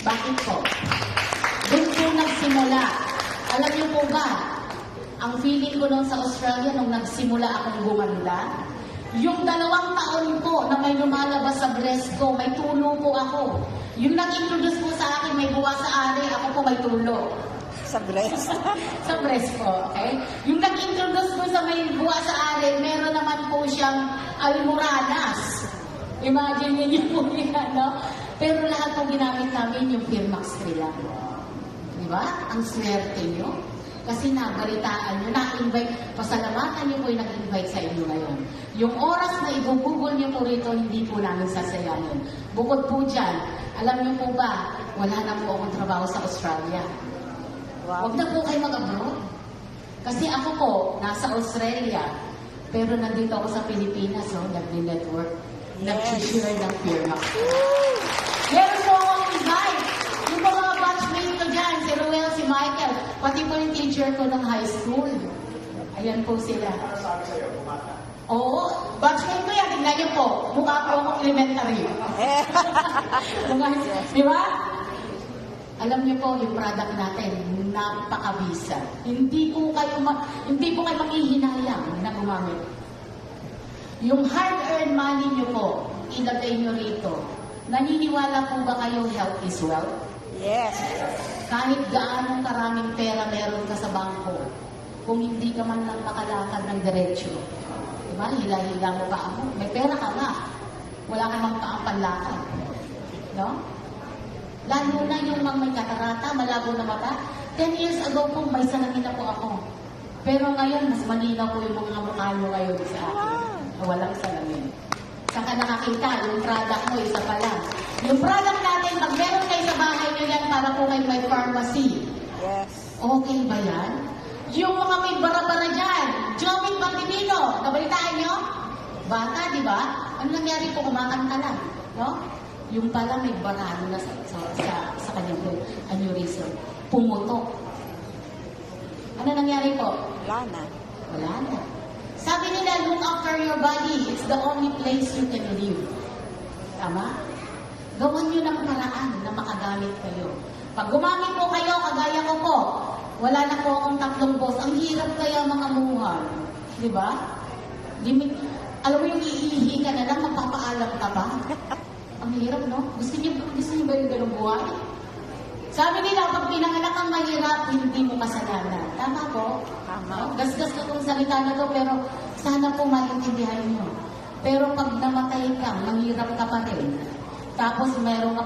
Bakit po? Doon po nagsimula. Alam niyo po ba, ang feeling ko noon sa Australia, nung nagsimula akong gumanda, yung 2 taon po na may lumalabas sa breast ko, may tulo po ako. Yung nag-introduce po sa akin, may buwa sa ari, ako po may tulo. Sa breast. Sa breast po, okay? Yung nag-introduce po sa may buwa sa ari, meron naman po siyang almoranas. Imagine niyo po yan, no? Pero lahat po ginamit namin yung Firmax 3 lang. Di ba? Ang swerte niyo. Kasi nabalitaan nyo, na-invite, pasalamatan nyo po yung nag-invite sa inyo ngayon. Yung oras na i-google nyo po rito, hindi po namin sasayangin. Bukod po dyan, alam nyo po ba, wala na po akong trabaho sa Australia. Wow. Huwag na po kayo mag-abroad. Kasi ako po, nasa Australia, pero nandito ako sa Pilipinas, nag-network, nag-share ng firma. Meron po akong invite. Yung mga batchmate ko dyan, si Ruel, si Michael, pati po yung teacher ko ng high school. Ayan po sila. Ano sabi sa'yo, bumata? Oo, batchmate ko yan. Tingnan niyo po, mukha po akong elementary. Di ba? Alam niyo po, yung product natin, napakabisa. Hindi po kayo manghihinayang na gumamit. Yung hard-earned money niyo po, ilagay niyo rito. Naniniwala po ba kayo health is wealth? Yes. Kahit gaano karaming pera meron ka sa bangko, kung hindi ka man lang makalakad ng diretsyo, diba? Hila-hila mo pa ako. May pera ka nga. Wala ka mang panlakad. No? Lalo na yung mga may katarata, malabo na mata. 10 years ago po, may salamin na po ako. Pero ngayon, mas malinaw po yung mga mukha nyo ngayon sa akin. Na walang salamin. Saka nakakita, yung product mo, isa pa lang. Yung product natin, pag meron kayo sa bahay nyo yan, para po kayo may pharmacy. Yes. Okay ba yan? Yung mga may bara-bara dyan, Jomit Pantibino, nabalitaan nyo? Bata, di ba? Ano nangyari po, kumakanta lang. No? Yung pala may barano na sa kanyang aneurysm. Pumutok. Ano nangyari po? Wala na. Wala na. Sabi nila, look after your body. It's the only place you can live. Tama? Gawan nyo ng paraan na makagamit kayo. Pag gumamit po kayo, kagaya ko po, wala na po akong 3 boss. Ang hirap kaya mga muhan. Di ba? Alam mo yung iihi ka na lang, magpapaalam ka ba? Ang hirap, no? Gusto niyo ba yung ganung buhay? Sabi nila, pag pinanganak ang mahirap, hindi mo kasalanan. Tama po? Tama. Gasgas ko itong salita na to, pero sana po maintindihan nyo. Pero pag namatay ka, mahirap ka pa rin. Tapos meron ka